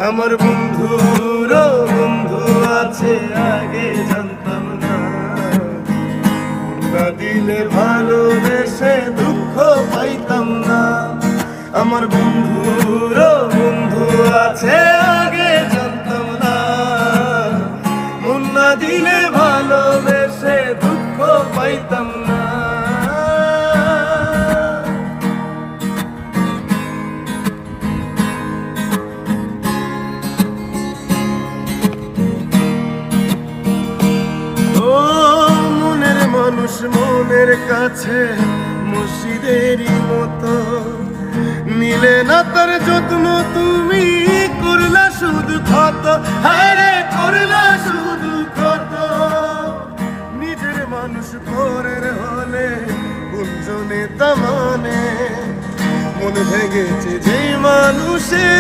আমার বন্ধুরও বন্ধু আছে আগে জানতাম না, না দিলে ভালোবেসে দুঃখ পাইতাম না। আমার বন্ধুরও বন্ধু আছে আগে জানতাম না, মন না দিলে ভালোবেসে দুঃখ পাইতাম না। মানুষ মনের কাছে মুর্শিদেরই মতো, নিলে না তার যত্ন তুমি করলা শুধু ক্ষত, হায়রে করলা শুধু ক্ষত। নিজের মানুষ পরের হলে গুঞ্জনে তা মানে, মন ভেঙেছে যেই মানুষের